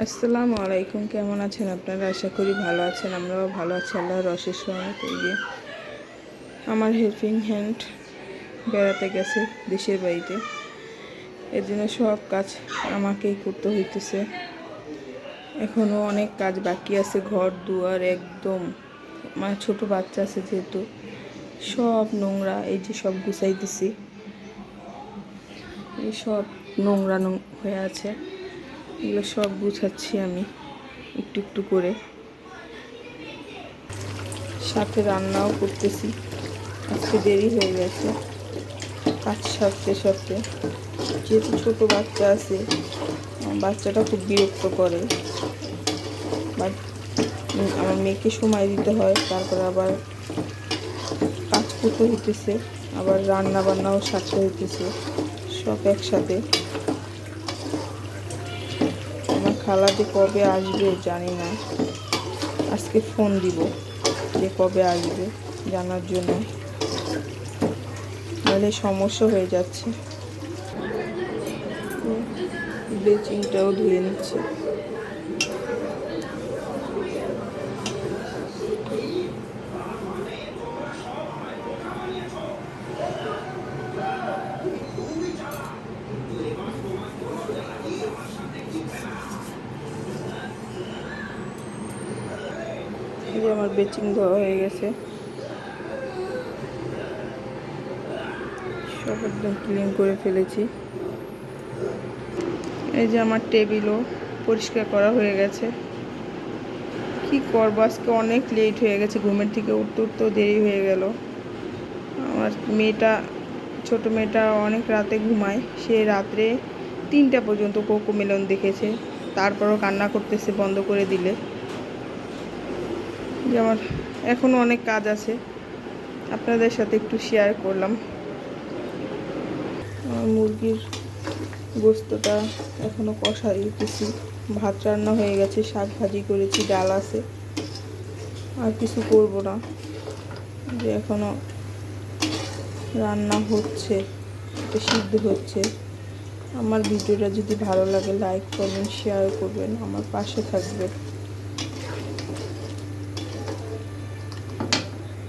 আসসালামু আলাইকুম। কেমন আছেন আপনারা? আশা করি ভালো আছেন। আমরাও ভালো আছি আল্লাহর অশেষ রহমতে। এই যে আমার হেল্পিং হ্যান্ড বেড়াতে গেছে দেশের বাড়িতে, এর জন্য সব কাজ আমাকেই করতে হইতেছে। এখনও অনেক কাজ বাকি আছে, ঘর দুয়ার একদম, আমার ছোট বাচ্চা আছে যেহেতু সব নোংরা, এই যে সব গুছাইতেছি, এই সব নোংরা হয়ে আছে, এগুলো সব গুছাচ্ছি আমি একটু একটু করে, সাথে রান্নাও করতেছি। আজকে দেরি হয়ে গেছে কাজ সারতে সারতে, যেহেতু ছোটো বাচ্চা আছে, বাচ্চাটা খুব বিরক্ত করে, বাট আমার মেয়েকে সময় দিতে হয়, তারপর আবার কাজ করতে হইতেছে, আবার রান্না বান্নাও সারতে হইতেছে, সব একসাথে। আমার খালা যে কবে আসবে জানি না, আজকে ফোন দিব যে কবে আসবে জানার জন্য, নাহলে সমস্যা হয়ে যাচ্ছে। ব্লিচিংটাও ধুয়ে নিচ্ছে। এই যে আমার ব্লিচিং দেওয়া হয়ে গেছে, সব একদম ক্লিন করে ফেলেছি। এই যে আমার টেবিলও পরিষ্কার করা হয়ে গেছে। কি করবো, আজকে অনেক লেট হয়ে গেছে, ঘুমের থেকে উঠতে উঠতেও দেরি হয়ে গেল। আমার মেয়েটা, ছোট মেয়েটা অনেক রাতে ঘুমায়, সে রাত্রে 3টা পর্যন্ত কোকোমেলন দেখেছে, তারপরও কান্না করতেছে বন্ধ করে দিলে। যে আমার এখনও অনেক কাজ আছে, আপনাদের সাথে একটু শেয়ার করলাম। আমার মুরগির গোস্তটা এখনও কষাই দিতেছি, ভাত রান্না হয়ে গেছে, শাক ভাজি করেছি, ডাল আছে, আর কিছু করব না। যে এখনও রান্না হচ্ছে, এটা সিদ্ধ হচ্ছে। আমার ভিডিওটা যদি ভালো লাগে লাইক করবেন, শেয়ার করবেন, আমার পাশে থাকবেন,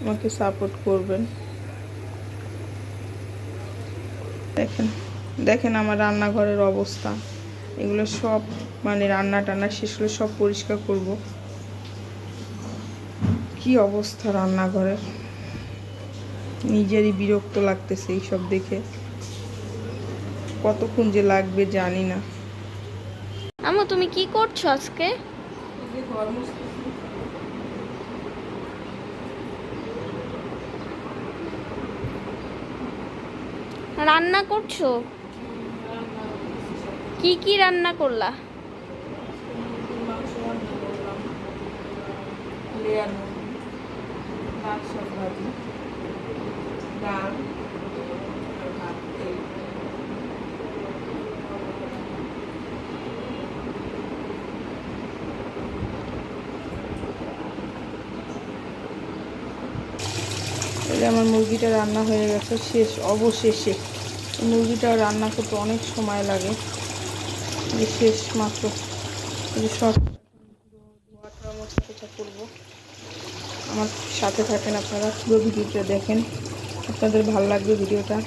আমাকে সাপোর্ট করবেন। দেখেন দেখেন আমার রান্নাঘরের অবস্থা, এগুলো সব রান্না টান্না শেষ হলে সব পরিষ্কার করব। কি অবস্থা রান্নাঘরের, নিজেরই বিরক্ত লাগতেছে এইসব দেখে, কতক্ষণ যে লাগবে জানি না। আম্মু তুমি কি করছো আজকে? রান্না করছো? কি কি রান্না করলা? লেয়ার মুরগি, লাল শাক ভাজি, ডাল, ভাত, তেল। তাহলে আমার মুরগিটা রান্না হয়ে গেছে, শেষ অবশেষে। মুরগিটা রান্না করতে অনেক সময় লাগে, শেষ মাত্র। সব ধোয়াটা মোছা টোছা করবো। আমার সাথে থাকেন আপনারা, পুরো ভিডিওটা দেখেন, আপনাদের ভালো লাগবে ভিডিওটা।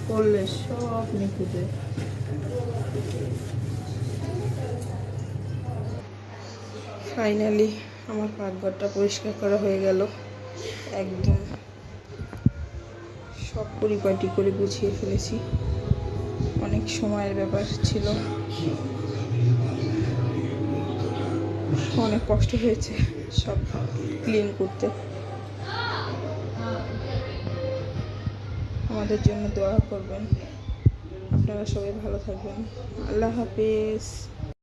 করলে সব নিখুঁজে। ফাইনালি আমার পাকঘরটা পরিষ্কার করা হয়ে গেল। একদম সব পরিপাটি করে গুছিয়ে ফেলেছি। অনেক সময়ের ব্যাপার ছিল, অনেক কষ্ট হয়েছে সব ক্লিন করতে। আমাদের জন্য দোয়া করবেন। আপনারা সবাই ভালো থাকবেন। আল্লাহ হাফেজ।